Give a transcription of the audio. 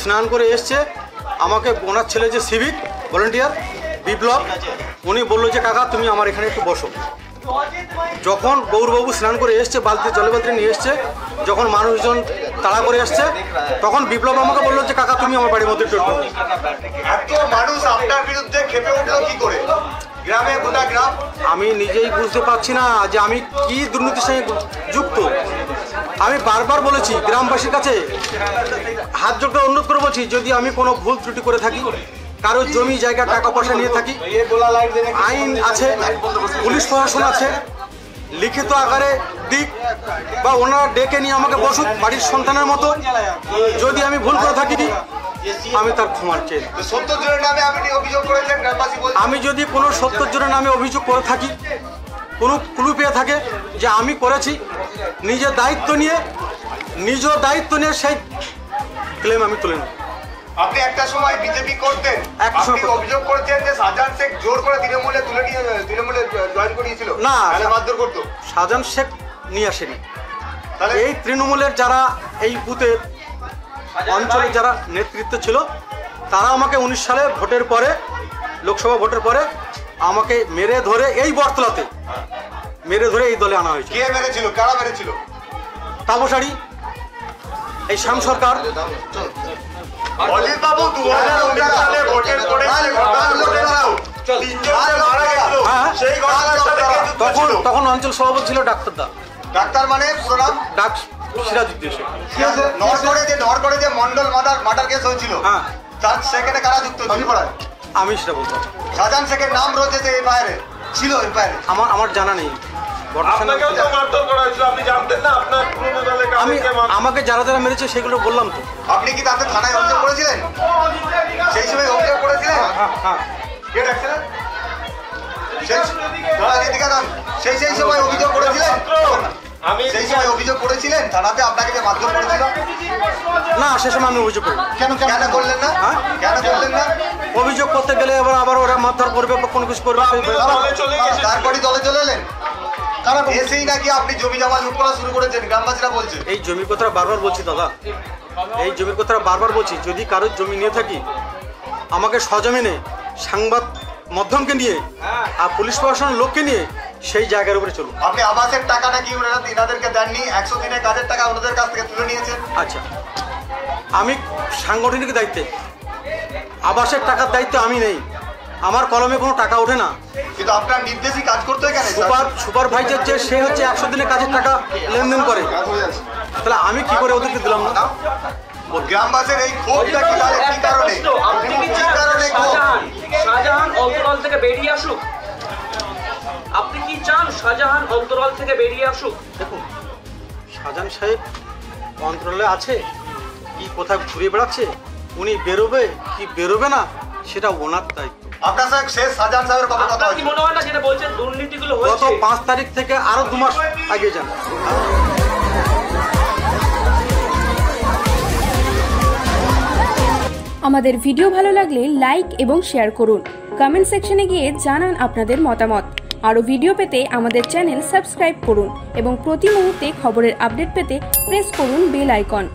স্নান করে এসছে, আমাকে ওনার ছেলে যে সিভিক ভলেন্টিয়ার বিপ্লব, উনি বললো যে কাকা তুমি আমার এখানে একটু বসো। যখন গৌরবাবু স্নান করে এসছে, জলে বালতি নিয়ে এসছে, যখন মানুষজন তাড়া করে এসছে, তখন বিপ্লব আমাকে বললো যে কাকা তুমি আমার বাড়ির মধ্যে একটু মানুষ আপনার বিরুদ্ধে ক্ষেপে উঠলো কি করে? গ্রামে গোটা গ্রাম, আমি নিজেই বুঝতে পারছি না যে আমি কি দুর্নীতির সঙ্গে যুক্ত। আমি বারবার বলেছি গ্রামবাসীর কাছে, হাত জোট করে অনুরোধ করে বলছি, যদি আমি কোনো ভুল ত্রুটি করে থাকি, কারো জমি জায়গা টাকা পয়সা নিয়ে থাকি, আইন আছে, পুলিশ প্রশাসন আছে, লিখিত আকারে দিক বা ওনারা ডেকে নিয়ে আমাকে বসুক বাড়ির সন্তানের মতো। যদি আমি ভুল করে থাকি আমি তার ক্ষমা চাই। আমি যদি কোনো 70 জনের নামে অভিযোগ করে থাকি, কোনো ক্লু পেয়ে থাকে যে আমি করেছি, নিজ দায়িত্ব নিয়ে সেই ক্লেম আমি তুলে নেব। আপনি একটা সময় বিজেপি করতেন, আপনি অভিযোগ করেছেন যে শাহজাহান শেখ জোর করে তৃণমূলে জয়েন করিয়েছিল। না, মারধর করতো। শাহজাহান শেখ নিয়ে আসেনি। এই তৃণমূলের যারা এই বুথের অঞ্চলে যারা নেতৃত্ব ছিল, তারা আমাকে 19 সালে ভোটের পরে, লোকসভা ভোটের পরে আমাকে মেরে ধরে এই বটতলাতে মেরে ধরে এই দলে আনা হয়েছে। কে মেরেছিল? কারা মেরেছিল? তাপসারি, এই শ্যাম সরকার। অজিত বাবু 2019 সালে ভোটের পরে তখন অঞ্চল সভাপতি ছিল ডাক্তার দা। ডাক্তার মানে পুরো নাম? সিরাজউদ্দিন শেখ। নরগড়ে যে মন্ডল মার্ডার কেস হয়েছিল, তার সেখানে কারা যুক্ত ছিল? আমি সেটা বলতে পারবো। শাহজাহান শেখের নাম রয়েছে এই বাইরে ছিল, এই বাইরে আমার জানা নেই। আমাকে যারা যারা মেরেছে সেগুলো বললাম তো। আপনি কি তাদের থানায় অভিযোগ করেছিলেন? সেই সময় অভিযোগ করেছিলেন? কে ডাকছিলেন? সেই সময় অভিযোগ করেছিলেন? সেই সময় অভিযোগ করেছিলেন থানাতে আপনাকে যে মারধর করেছিল? না, সে সময় আমি অভিযোগ করি। কেন করলেন না? কেন করলেন না? অভিযোগ করতে গেলে আবার ওরা মারধর করবে, কোনো কিছু করবে, তারপরে দলে চলে এলেন। এসেই নাকি আপনি জমি জমা লুট করা শুরু করেছেন, গ্রামবাসীরা বলছে। এই জমির কথা বারবার বলছি দাদা, এই জমির কথা বারবার বলছি। যদি কারোর জমি নিয়ে থাকি, আমাকে সজমিনে সংবাদ মাধ্যমকে নিয়ে আর পুলিশ প্রশাসনের লোককে নিয়ে সেই জায়গার উপরে চলুন। আপনি আবাসের টাকা নাকি ওনাদেরকে দেননি, 100 দিনের কাজের টাকা ওনাদের কাছ থেকে তুলে নিয়েছেন? আচ্ছা, আমি সাংগঠনিক দায়িত্বে, আবাসের টাকার দায়িত্ব আমি নেই, আমার কলমে কোনো টাকা ওঠে না। কিন্তু আপনার নির্দেশই কাজ করতে হয় কেন? সুপারভাইজার যে সে হচ্ছে 100 দিনের কাজের টাকা লেনদেন করে, তাহলে আমি কি করে ওদেরকে দিলাম না? গ্রামবাসীর এই ক্ষোভটা কি কারণে? শাহজাহান অন্তরাল থেকে বেরিয়ে আসুক। আপনি কি চান শাহজাহান অন্তরাল থেকে বেরিয়ে আসুক? দেখুন, শাহজাহান সাহেব অন্তরালে আছে কি, কোথায় ঘুরে বেড়াচ্ছে, উনি বেরোবে কি বেরোবে না সেটা ওনার দায়িত্ব। আপনার সাথে শেষ শাহজাহান সাহেবের কথা কি মনে হয় না যেটা বলছেন দুর্নীতিগুলো হয়েছে? গত 5 তারিখ থেকে আরো 2 মাস আগে যান। আমাদের ভিডিও ভালো লাগলে লাইক এবং শেয়ার করুন। কমেন্ট সেকশনে গিয়ে জানান আপনাদের মতামত। আরও ভিডিও পেতে আমাদের চ্যানেল সাবস্ক্রাইব করুন এবং প্রতি মুহূর্তে খবরের আপডেট পেতে প্রেস করুন বেল আইকন।